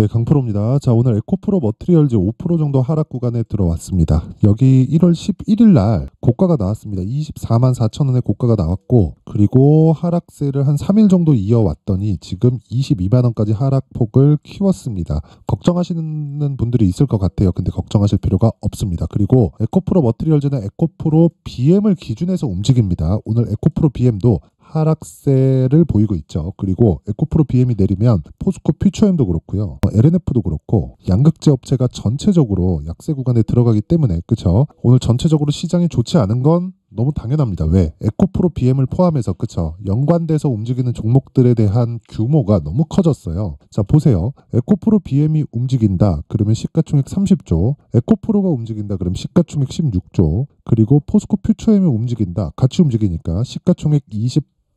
네, 강프로입니다. 자, 오늘 에코프로 머티리얼즈 5% 정도 하락 구간에 들어왔습니다. 여기 1월 11일 날 고가가 나왔습니다. 24만 4천 원의 고가가 나왔고, 그리고 하락세를 한 3일 정도 이어왔더니 지금 22만 원까지 하락폭을 키웠습니다. 걱정하시는 분들이 있을 것 같아요. 근데 걱정하실 필요가 없습니다. 그리고 에코프로 머티리얼즈는 에코프로 BM을 기준해서 움직입니다. 오늘 에코프로 BM도 하락세를 보이고 있죠. 그리고 에코프로 BM이 내리면 포스코 퓨처엠도 그렇고요. LNF도 그렇고 양극재 업체가 전체적으로 약세 구간에 들어가기 때문에 그쵸? 오늘 전체적으로 시장이 좋지 않은 건 너무 당연합니다. 왜? 에코프로 BM을 포함해서 그쵸? 연관돼서 움직이는 종목들에 대한 규모가 너무 커졌어요. 자, 보세요. 에코프로 BM이 움직인다. 그러면 시가총액 30조. 에코프로가 움직인다. 그러면 시가총액 16조. 그리고 포스코 퓨처엠이 움직인다. 같이 움직이니까 시가총액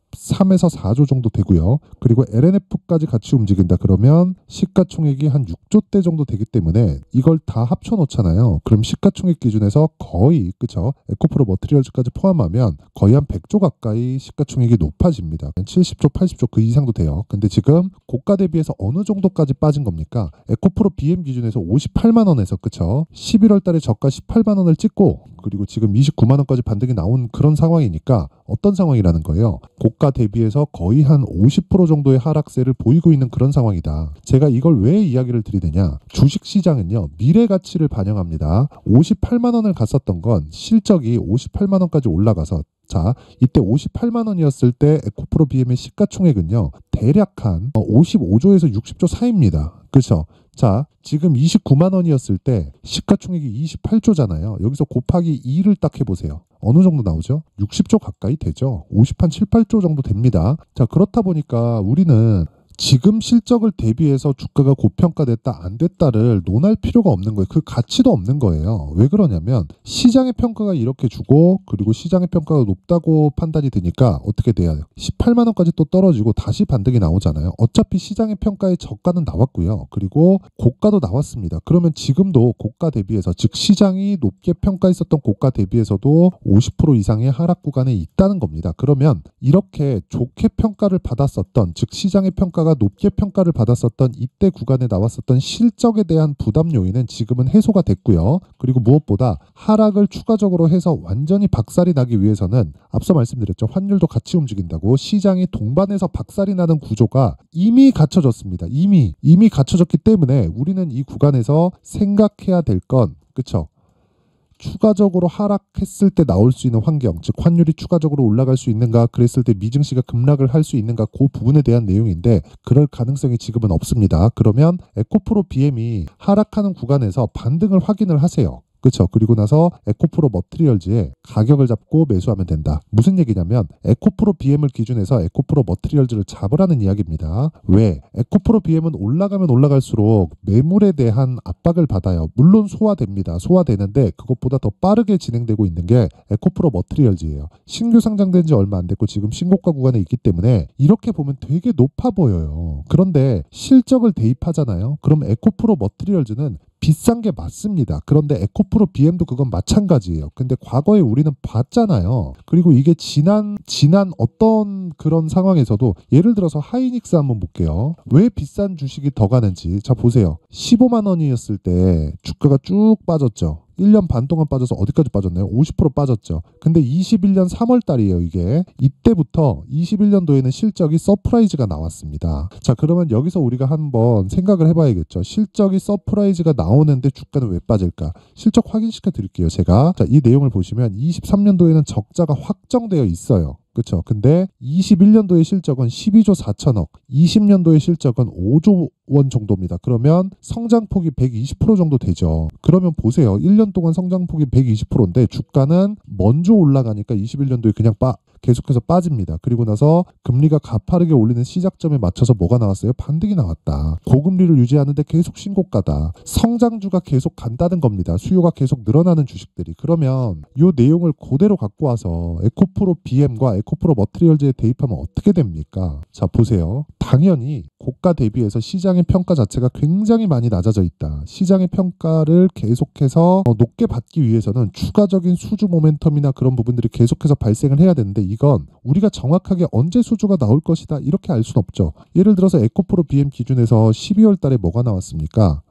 3에서 4조 정도 되고요. 그리고 LNF까지 같이 움직인다 그러면 시가총액이 한 6조대 정도 되기 때문에 이걸 다 합쳐놓잖아요. 그럼 시가총액 기준에서 거의 그쵸? 에코프로 머티리얼즈까지 포함하면 거의 한 100조 가까이 시가총액이 높아집니다. 70조, 80조 그 이상도 돼요. 근데 지금 고가 대비해서 어느 정도까지 빠진 겁니까? 에코프로 BM 기준에서 58만 원에서 그쵸? 11월 달에 저가 18만 원을 찍고 그리고 지금 29만 원까지 반등이 나온 그런 상황이니까 어떤 상황이라는 거예요? 고가 대비해서 거의 한 50% 정도의 하락세를 보이고 있는 그런 상황이다. 제가 이걸 왜 이야기를 드리느냐? 주식시장은요. 미래 가치를 반영합니다. 58만 원을 갔었던 건 실적이 58만 원까지 올라가서 자, 이때 58만 원이었을 때 에코프로 BM의 시가총액은요. 대략 한 55조에서 60조 사이입니다. 그렇죠? 자, 지금 29만 원이었을 때 시가총액이 28조잖아요. 여기서 곱하기 2를 딱 해보세요. 어느 정도 나오죠? 60조 가까이 되죠. 50한 7, 8조 정도 됩니다. 자, 그렇다 보니까 우리는 지금 실적을 대비해서 주가가 고평가됐다 안 됐다를 논할 필요가 없는 거예요. 그 가치도 없는 거예요. 왜 그러냐면 시장의 평가가 이렇게 주고 그리고 시장의 평가가 높다고 판단이 되니까 어떻게 돼야 돼요? 18만 원까지 또 떨어지고 다시 반등이 나오잖아요. 어차피 시장의 평가에 저가는 나왔고요. 그리고 고가도 나왔습니다. 그러면 지금도 고가 대비해서 즉 시장이 높게 평가했었던 고가 대비해서도 50% 이상의 하락 구간에 있다는 겁니다. 그러면 이렇게 좋게 평가를 받았었던 즉 시장의 평가가 높게 평가를 받았었던 이때 구간에 나왔었던 실적에 대한 부담 요인은 지금은 해소가 됐고요. 그리고 무엇보다 하락을 추가적으로 해서 완전히 박살이 나기 위해서는 앞서 말씀드렸죠. 환율도 같이 움직인다고 시장이 동반해서 박살이 나는 구조가 이미 갖춰졌습니다. 이미 갖춰졌기 때문에 우리는 이 구간에서 생각해야 될 건 그쵸? 추가적으로 하락했을 때 나올 수 있는 환경, 즉 환율이 추가적으로 올라갈 수 있는가, 그랬을 때 미증시가 급락을 할 수 있는가, 그 부분에 대한 내용인데 그럴 가능성이 지금은 없습니다. 그러면 에코프로 BM이 하락하는 구간에서 반등을 확인을 하세요. 그렇죠. 그리고 나서 에코프로 머티리얼즈의 가격을 잡고 매수하면 된다. 무슨 얘기냐면 에코프로 BM을 기준해서 에코프로 머티리얼즈를 잡으라는 이야기입니다. 왜? 에코프로 BM은 올라가면 올라갈수록 매물에 대한 압박을 받아요. 물론 소화됩니다. 소화되는데 그것보다 더 빠르게 진행되고 있는 게 에코프로 머티리얼즈예요. 신규 상장된 지 얼마 안 됐고 지금 신고가 구간에 있기 때문에 이렇게 보면 되게 높아 보여요. 그런데 실적을 대입하잖아요. 그럼 에코프로 머티리얼즈는 비싼 게 맞습니다. 그런데 에코프로 BM도 그건 마찬가지예요. 근데 과거에 우리는 봤잖아요. 그리고 이게 지난 어떤 그런 상황에서도 예를 들어서 하이닉스 한번 볼게요. 왜 비싼 주식이 더 가는지. 자, 보세요. 15만 원이었을 때 주가가 쭉 빠졌죠. 1년 반 동안 빠져서 어디까지 빠졌나요? 50% 빠졌죠. 근데 21년 3월 달이에요, 이게. 이때부터 21년도에는 실적이 서프라이즈가 나왔습니다. 자, 그러면 여기서 우리가 한번 생각을 해봐야겠죠. 실적이 서프라이즈가 나오는데 주가는 왜 빠질까? 실적 확인시켜 드릴게요, 제가. 자, 이 내용을 보시면 23년도에는 적자가 확정되어 있어요. 그렇죠. 근데 21년도의 실적은 12조 4천억, 20년도의 실적은 5조 원 정도입니다. 그러면 성장폭이 120% 정도 되죠. 그러면 보세요. 1년 동안 성장폭이 120%인데 주가는 먼저 올라가니까 21년도에 그냥 계속해서 빠집니다. 그리고 나서 금리가 가파르게 올리는 시작점에 맞춰서 뭐가 나왔어요? 반등이 나왔다. 고금리를 유지하는데 계속 신고가다. 성장주가 계속 간다는 겁니다. 수요가 계속 늘어나는 주식들이. 그러면 이 내용을 그대로 갖고 와서 에코프로 BM과 에코프로 머티리얼즈에 대입하면 어떻게 됩니까? 자, 보세요. 당연히 고가 대비해서 시장의 평가 자체가 굉장히 많이 낮아져 있다. 시장의 평가를 계속해서 높게 받기 위해서는 추가적인 수주 모멘텀이나 그런 부분들이 계속해서 발생을 해야 되는데 이건 우리가 정확하게 언제 수주가 나올 것이다 이렇게 알 수는 없죠. 예를 들어서 에코프로 BM 기준에서 12월 달에 뭐가 나왔습니까?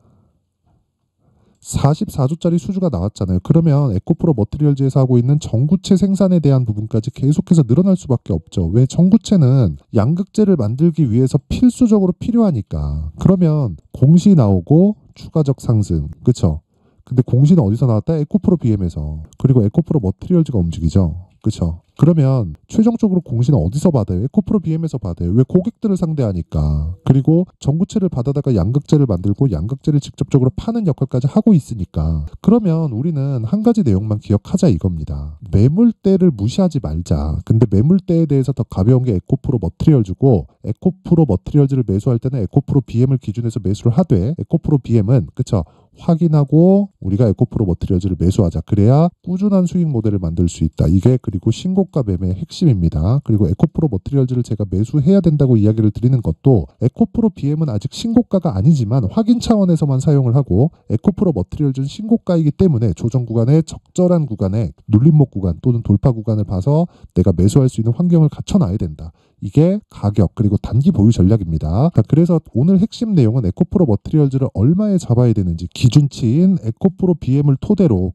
44조짜리 수주가 나왔잖아요. 그러면 에코프로 머티리얼즈에서 하고 있는 전구체 생산에 대한 부분까지 계속해서 늘어날 수밖에 없죠. 왜? 전구체는 양극재를 만들기 위해서 필수적으로 필요하니까. 그러면 공시 나오고 추가적 상승. 그쵸? 근데 공시는 어디서 나왔다? 에코프로 BM에서. 그리고 에코프로 머티리얼즈가 움직이죠. 그쵸? 그러면 최종적으로 공시는 어디서 받아요? 에코프로 BM에서 받아요. 왜? 고객들을 상대하니까. 그리고 전구체를 받아다가 양극재를 만들고 양극재를 직접적으로 파는 역할까지 하고 있으니까. 그러면 우리는 한 가지 내용만 기억하자 이겁니다. 매물대를 무시하지 말자. 근데 매물대에 대해서 더 가벼운 게 에코프로 머티리얼즈고, 에코프로 머티리얼즈를 매수할 때는 에코프로 BM을 기준해서 매수를 하되, 에코프로 BM은 그쵸? 확인하고 우리가 에코프로 머티리얼즈를 매수하자. 그래야 꾸준한 수익 모델을 만들 수 있다. 이게 그리고 신고가 매매의 핵심입니다. 그리고 에코프로 머티리얼즈를 제가 매수해야 된다고 이야기를 드리는 것도, 에코프로 BM은 아직 신고가가 아니지만 확인 차원에서만 사용을 하고, 에코프로 머티리얼즈는 신고가이기 때문에 조정 구간에 적절한 구간에 눌림목 구간 또는 돌파 구간을 봐서 내가 매수할 수 있는 환경을 갖춰놔야 된다. 이게 가격 그리고 단기 보유 전략입니다. 그래서 오늘 핵심 내용은 에코프로 머티리얼즈를 얼마에 잡아야 되는지, 기준치인 에코프로 BM을 토대로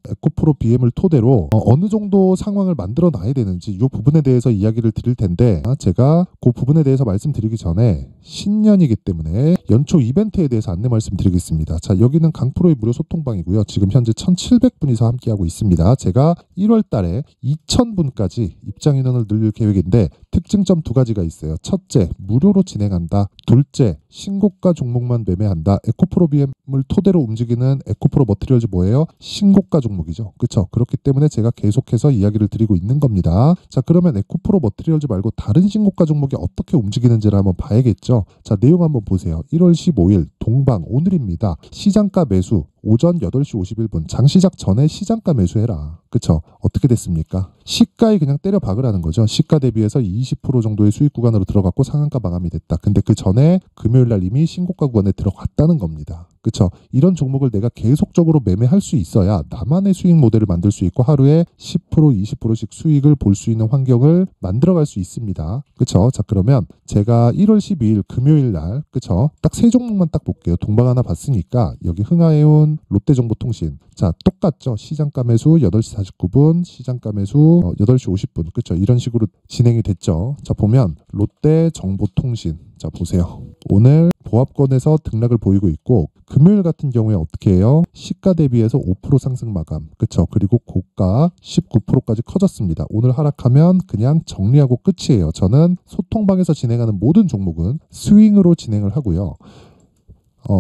어느 정도 상황을 만들어 놔야 되는지 이 부분에 대해서 이야기를 드릴 텐데, 제가 그 부분에 대해서 말씀드리기 전에 신년이기 때문에 연초 이벤트에 대해서 안내 말씀드리겠습니다. 자, 여기는 강프로의 무료 소통방이고요. 지금 현재 1,700분이서 함께하고 있습니다. 제가 1월 달에 2,000분까지 입장 인원을 늘릴 계획인데 특징점 두 가지가 있어요. 첫째, 무료로 진행한다. 둘째, 신고가 종목만 매매한다. 에코프로 BM을 토대로 움직이는 에코프로 머티리얼즈 뭐예요? 신고가 종목이죠. 그렇죠? 그렇기 때문에 제가 계속해서 이야기를 드리고 있는 겁니다. 자, 그러면 에코프로 머티리얼즈 말고 다른 신고가 종목이 어떻게 움직이는지를 한번 봐야겠죠. 자, 내용 한번 보세요. 1월 15일 동방 오늘입니다. 시장가 매수 오전 8시 51분 장시작 전에 시장가 매수해라. 그쵸? 어떻게 됐습니까? 시가에 그냥 때려 박으라는 거죠. 시가 대비해서 20% 정도의 수익 구간으로 들어갔고 상한가 마감이 됐다. 근데 그 전에 금요일날 이미 신고가 구간에 들어갔다는 겁니다. 그쵸? 이런 종목을 내가 계속적으로 매매할 수 있어야 나만의 수익 모델을 만들 수 있고 하루에 10% 20%씩 수익을 볼 수 있는 환경을 만들어갈 수 있습니다. 그쵸? 자, 그러면 제가 1월 12일 금요일날 그쵸? 딱 세 종목만 딱 볼게요. 동방 하나 봤으니까 여기 흥하해운 롯데정보통신. 자, 똑같죠? 시장가 매수 8시 49분, 시장가 매수 8시 50분. 그쵸? 이런 식으로 진행이 됐죠. 자, 보면 롯데정보통신. 자, 보세요. 오늘 보합권에서 등락을 보이고 있고, 금요일 같은 경우에 어떻게 해요? 시가 대비해서 5% 상승 마감. 그쵸? 그리고 고가 19%까지 커졌습니다. 오늘 하락하면 그냥 정리하고 끝이에요. 저는 소통방에서 진행하는 모든 종목은 스윙으로 진행을 하고요.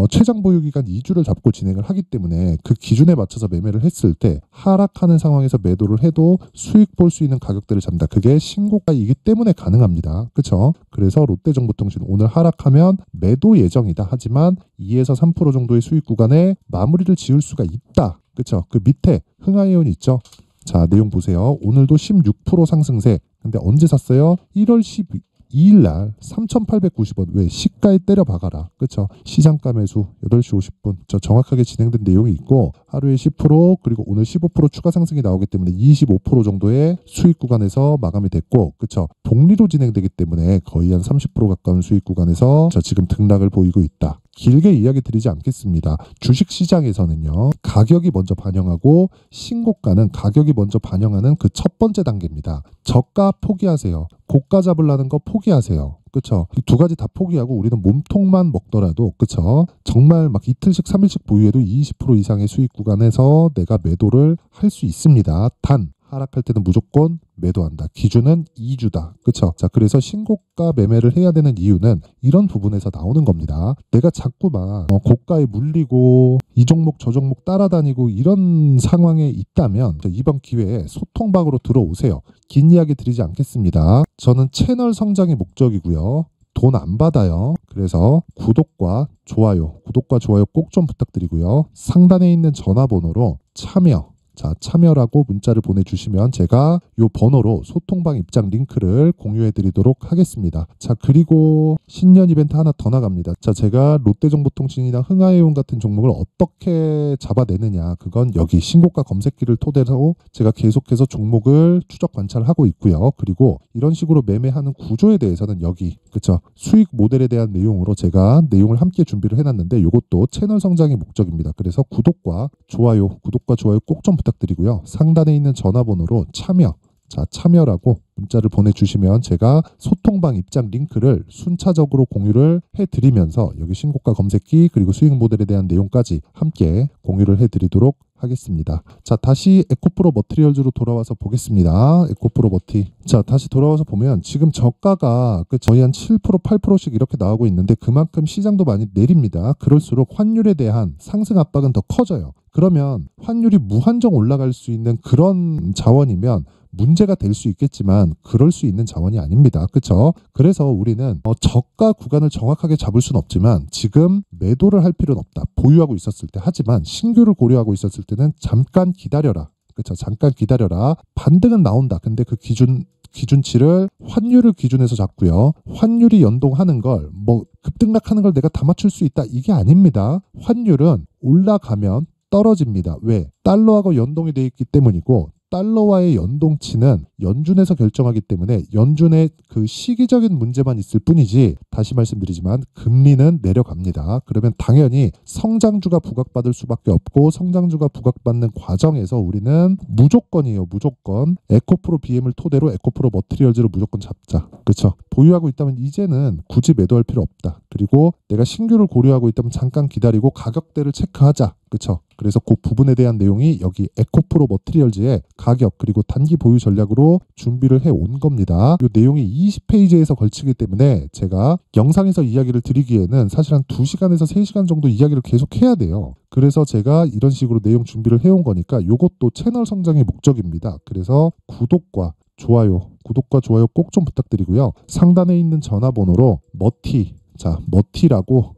최장 보유 기간 2주를 잡고 진행을 하기 때문에 그 기준에 맞춰서 매매를 했을 때 하락하는 상황에서 매도를 해도 수익 볼 수 있는 가격대를 잡는다. 그게 신고가이기 때문에 가능합니다. 그렇죠? 그래서 롯데정보통신 오늘 하락하면 매도 예정이다. 하지만 2에서 3% 정도의 수익 구간에 마무리를 지을 수가 있다. 그렇죠? 그 밑에 흥하해운 있죠? 자, 내용 보세요. 오늘도 16% 상승세. 근데 언제 샀어요? 1월 12일 날 3,890원. 왜? 시가에 때려 박아라. 그쵸? 시장가 매수 8시 50분. 저 정확하게 진행된 내용이 있고, 하루에 10% 그리고 오늘 15% 추가 상승이 나오기 때문에 25% 정도의 수익 구간에서 마감이 됐고, 그쵸? 복리로 진행되기 때문에 거의 한 30% 가까운 수익 구간에서 저 지금 등락을 보이고 있다. 길게 이야기 드리지 않겠습니다. 주식시장에서는요, 가격이 먼저 반영하고 신고가는 가격이 먼저 반영하는 그 첫 번째 단계입니다. 저가 포기하세요. 고가 잡으려는 거 포기하세요. 그쵸? 이 두 가지 다 포기하고 우리는 몸통만 먹더라도, 그쵸? 정말 막 이틀씩 3일씩 보유해도 20% 이상의 수익 구간에서 내가 매도를 할 수 있습니다. 단 하락할 때는 무조건 매도한다. 기준은 2주다. 그쵸? 자, 그래서 신고가 매매를 해야 되는 이유는 이런 부분에서 나오는 겁니다. 내가 자꾸만 고가에 물리고 이 종목 저 종목 따라다니고 이런 상황에 있다면 이번 기회에 소통방으로 들어오세요. 긴 이야기 드리지 않겠습니다. 저는 채널 성장이 목적이고요. 돈 안 받아요. 그래서 구독과 좋아요 꼭 좀 부탁드리고요. 상단에 있는 전화번호로 참여 자, 참여라고 문자를 보내주시면 제가 요 번호로 소통방 입장 링크를 공유해 드리도록 하겠습니다. 자, 그리고 신년 이벤트 하나 더 나갑니다. 자, 제가 롯데정보통신이나 흥하해운 같은 종목을 어떻게 잡아내느냐, 그건 여기 신고가 검색기를 토대로 제가 계속해서 종목을 추적 관찰하고 있고요. 그리고 이런 식으로 매매하는 구조에 대해서는 여기 그쵸, 수익 모델에 대한 내용으로 제가 내용을 함께 준비를 해놨는데 이것도 채널 성장이 목적입니다. 그래서 구독과 좋아요 꼭 좀 부탁드리고요. 상단에 있는 전화번호로 참여라고 문자를 보내주시면 제가 소통방 입장 링크를 순차적으로 공유를 해드리면서 여기 신고가 검색기 그리고 수익 모델에 대한 내용까지 함께 공유를 해드리도록 하겠습니다. 자, 다시 에코프로 머티리얼즈로 돌아와서 보겠습니다. 에코프로 머티. 자, 다시 돌아와서 보면 지금 저가가 저희 한 7% 8%씩 이렇게 나오고 있는데 그만큼 시장도 많이 내립니다. 그럴수록 환율에 대한 상승 압박은 더 커져요. 그러면 환율이 무한정 올라갈 수 있는 그런 자원이면 문제가 될 수 있겠지만 그럴 수 있는 자원이 아닙니다. 그렇죠? 그래서 우리는 저가 구간을 정확하게 잡을 수는 없지만 지금 매도를 할 필요는 없다. 보유하고 있었을 때. 하지만 신규를 고려하고 있었을 때는 잠깐 기다려라. 그렇죠? 잠깐 기다려라. 반등은 나온다. 근데 그 기준치를 환율을 기준해서 잡고요. 환율이 연동하는 걸 급등락하는 걸 내가 다 맞출 수 있다. 이게 아닙니다. 환율은 올라가면 떨어집니다. 왜? 달러하고 연동이 되어 있기 때문이고 달러와의 연동치는 연준에서 결정하기 때문에 연준의 그 시기적인 문제만 있을 뿐이지 다시 말씀드리지만 금리는 내려갑니다. 그러면 당연히 성장주가 부각받을 수밖에 없고 성장주가 부각받는 과정에서 우리는 무조건이에요. 무조건 에코프로 BM을 토대로 에코프로 머티리얼즈를 무조건 잡자. 그렇죠? 보유하고 있다면 이제는 굳이 매도할 필요 없다. 그리고 내가 신규를 고려하고 있다면 잠깐 기다리고 가격대를 체크하자. 그렇죠? 그래서 그 부분에 대한 내용이 여기 에코프로 머티리얼즈의 가격 그리고 단기 보유 전략으로 준비를 해온 겁니다. 이 내용이 20페이지에서 걸치기 때문에 제가 영상에서 이야기를 드리기에는 사실 한 2시간에서 3시간 정도 이야기를 계속 해야 돼요. 그래서 제가 이런 식으로 내용 준비를 해온 거니까 이것도 채널 성장의 목적입니다. 그래서 구독과 좋아요 꼭 좀 부탁드리고요. 상단에 있는 전화번호로 머티라고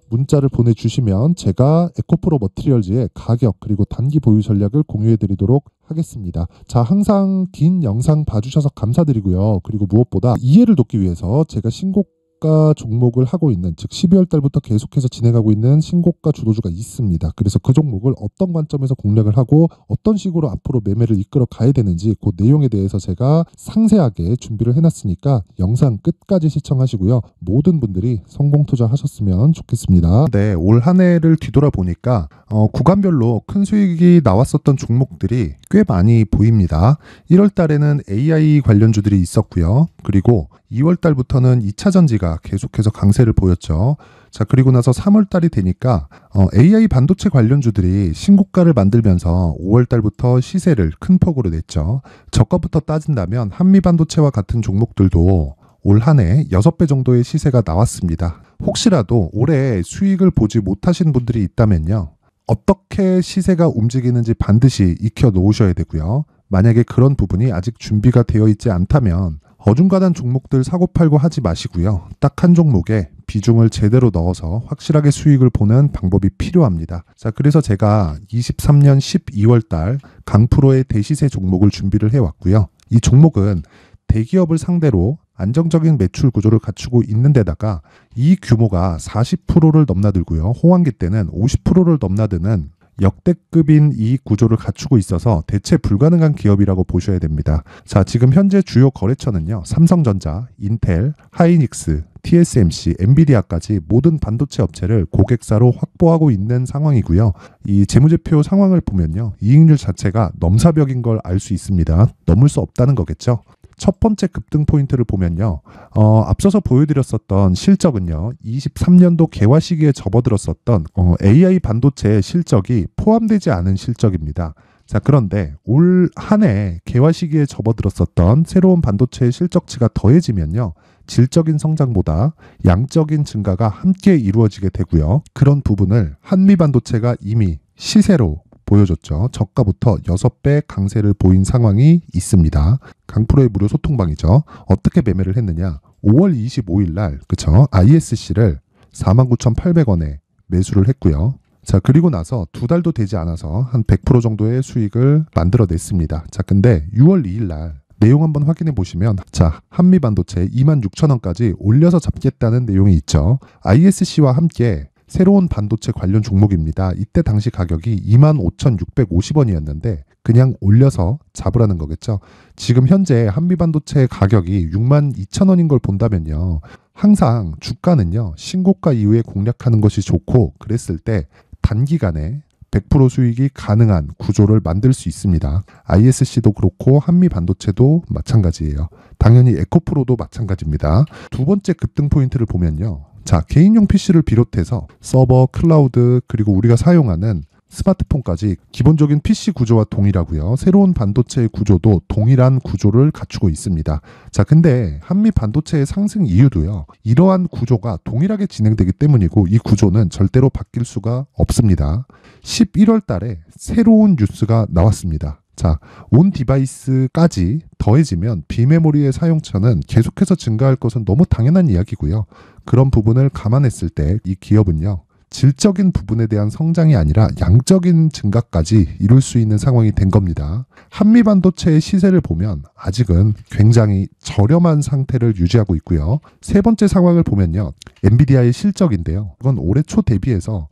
문자를 보내주시면 제가 에코프로 머티리얼즈의 가격 그리고 단기 보유 전략을 공유해 드리도록 하겠습니다. 자, 항상 긴 영상 봐주셔서 감사드리고요. 그리고 무엇보다 이해를 돕기 위해서 제가 신고가 종목을 하고 있는, 즉 12월 달부터 계속해서 진행하고 있는 신고가 주도주가 있습니다. 그래서 그 종목을 어떤 관점에서 공략을 하고 어떤 식으로 앞으로 매매를 이끌어 가야 되는지 그 내용에 대해서 제가 상세하게 준비를 해놨으니까 영상 끝까지 시청하시고요. 모든 분들이 성공 투자하셨으면 좋겠습니다. 네, 올 한 해를 뒤돌아보니까 구간별로 큰 수익이 나왔었던 종목들이 꽤 많이 보입니다. 1월 달에는 AI 관련주들이 있었고요. 그리고 2월 달부터는 2차 전지가 계속해서 강세를 보였죠. 자, 그리고 나서 3월 달이 되니까 AI 반도체 관련주들이 신고가를 만들면서 5월 달부터 시세를 큰 폭으로 냈죠. 저가부터 따진다면 한미반도체와 같은 종목들도 올 한 해 6배 정도의 시세가 나왔습니다. 혹시라도 올해 수익을 보지 못하신 분들이 있다면요. 어떻게 시세가 움직이는지 반드시 익혀 놓으셔야 되고요. 만약에 그런 부분이 아직 준비가 되어 있지 않다면 어중간한 종목들 사고팔고 하지 마시고요. 딱 한 종목에 비중을 제대로 넣어서 확실하게 수익을 보는 방법이 필요합니다. 자, 그래서 제가 23년 12월 달 강프로의 대시세 종목을 준비를 해왔고요. 이 종목은 대기업을 상대로 안정적인 매출 구조를 갖추고 있는 데다가 이 규모가 40%를 넘나들고요. 호황기 때는 50%를 넘나드는 역대급인 이익 구조를 갖추고 있어서 대체 불가능한 기업이라고 보셔야 됩니다. 자, 지금 현재 주요 거래처는요. 삼성전자, 인텔, 하이닉스, TSMC, 엔비디아까지 모든 반도체 업체를 고객사로 확보하고 있는 상황이고요. 이 재무제표 상황을 보면요. 이익률 자체가 넘사벽인 걸 알 수 있습니다. 넘을 수 없다는 거겠죠. 첫 번째 급등 포인트를 보면요. 앞서서 보여드렸었던 실적은요. 23년도 개화 시기에 접어들었었던 AI 반도체의 실적이 포함되지 않은 실적입니다. 자, 그런데 올 한 해 개화 시기에 접어들었었던 새로운 반도체의 실적치가 더해지면요. 질적인 성장보다 양적인 증가가 함께 이루어지게 되고요. 그런 부분을 한미반도체가 이미 시세로 보여줬죠. 저가부터 6배 강세를 보인 상황이 있습니다. 강프로의 무료 소통방이죠. 어떻게 매매를 했느냐. 5월 25일 날 그쵸? ISC를 49,800원에 매수를 했고요. 자, 그리고 나서 2달도 되지 않아서 한 100% 정도의 수익을 만들어냈습니다. 자, 근데 6월 2일 날 내용 한번 확인해 보시면, 자, 한미반도체 26,000원까지 올려서 잡겠다는 내용이 있죠. ISC와 함께 새로운 반도체 관련 종목입니다. 이때 당시 가격이 25,650원이었는데 그냥 올려서 잡으라는 거겠죠. 지금 현재 한미반도체 가격이 62,000원인 걸 본다면요, 항상 주가는요 신고가 이후에 공략하는 것이 좋고, 그랬을 때 단기간에 100% 수익이 가능한 구조를 만들 수 있습니다. ISC도 그렇고 한미반도체도 마찬가지예요. 당연히 에코프로도 마찬가지입니다. 두 번째 급등 포인트를 보면요, 자, 개인용 PC를 비롯해서 서버, 클라우드, 그리고 우리가 사용하는 스마트폰까지 기본적인 PC 구조와 동일하고요. 새로운 반도체의 구조도 동일한 구조를 갖추고 있습니다. 자, 근데 한미 반도체의 상승 이유도요, 이러한 구조가 동일하게 진행되기 때문이고, 이 구조는 절대로 바뀔 수가 없습니다. 11월 달에 새로운 뉴스가 나왔습니다. 자, 온 디바이스까지 더해지면 비메모리의 사용처는 계속해서 증가할 것은 너무 당연한 이야기고요. 그런 부분을 감안했을 때 이 기업은요, 질적인 부분에 대한 성장이 아니라 양적인 증가까지 이룰 수 있는 상황이 된 겁니다. 한미반도체의 시세를 보면 아직은 굉장히 저렴한 상태를 유지하고 있고요. 세 번째 상황을 보면요, 엔비디아의 실적인데요, 이건 올해 초 대비해서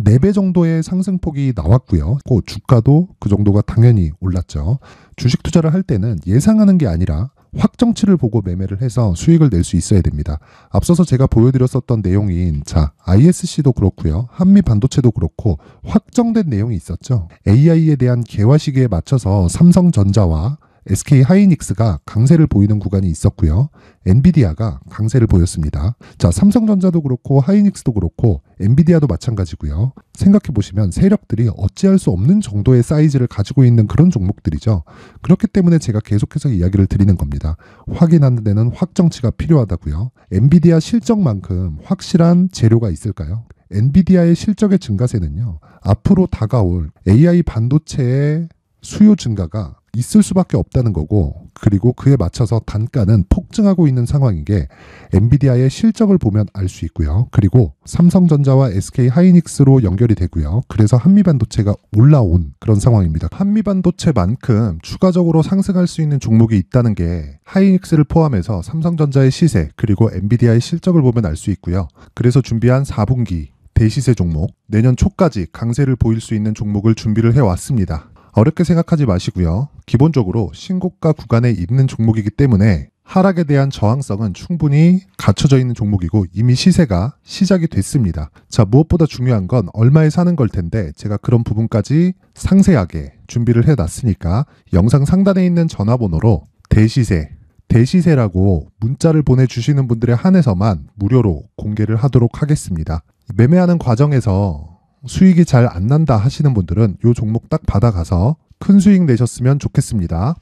4배 정도의 상승폭이 나왔고요. 그 주가도 그 정도가 당연히 올랐죠. 주식 투자를 할 때는 예상하는 게 아니라 확정치를 보고 매매를 해서 수익을 낼 수 있어야 됩니다. 앞서서 제가 보여드렸었던 내용인, 자, ISC도 그렇고요, 한미 반도체도 그렇고 확정된 내용이 있었죠. AI에 대한 개화 시기에 맞춰서 삼성전자와 SK 하이닉스가 강세를 보이는 구간이 있었고요. 엔비디아가 강세를 보였습니다. 자, 삼성전자도 그렇고 하이닉스도 그렇고 엔비디아도 마찬가지고요. 생각해 보시면 세력들이 어찌할 수 없는 정도의 사이즈를 가지고 있는 그런 종목들이죠. 그렇기 때문에 제가 계속해서 이야기를 드리는 겁니다. 확인하는 데는 확정치가 필요하다고요. 엔비디아 실적만큼 확실한 재료가 있을까요? 엔비디아의 실적의 증가세는요, 앞으로 다가올 AI 반도체의 수요 증가가 있을 수밖에 없다는 거고, 그리고 그에 맞춰서 단가는 폭증하고 있는 상황인 게 엔비디아의 실적을 보면 알 수 있고요. 그리고 삼성전자와 SK 하이닉스로 연결이 되고요. 그래서 한미반도체가 올라온 그런 상황입니다. 한미반도체만큼 추가적으로 상승할 수 있는 종목이 있다는 게 하이닉스를 포함해서 삼성전자의 시세, 그리고 엔비디아의 실적을 보면 알 수 있고요. 그래서 준비한 4분기 대시세 종목, 내년 초까지 강세를 보일 수 있는 종목을 준비를 해왔습니다. 어렵게 생각하지 마시고요. 기본적으로 신고가 구간에 있는 종목이기 때문에 하락에 대한 저항성은 충분히 갖춰져 있는 종목이고 이미 시세가 시작이 됐습니다. 자, 무엇보다 중요한 건 얼마에 사는 걸 텐데 제가 그런 부분까지 상세하게 준비를 해놨으니까 영상 상단에 있는 전화번호로 대시세라고 문자를 보내주시는 분들에 한해서만 무료로 공개를 하도록 하겠습니다. 매매하는 과정에서 수익이 잘 안 난다 하시는 분들은 이 종목 딱 받아가서 큰 수익 내셨으면 좋겠습니다.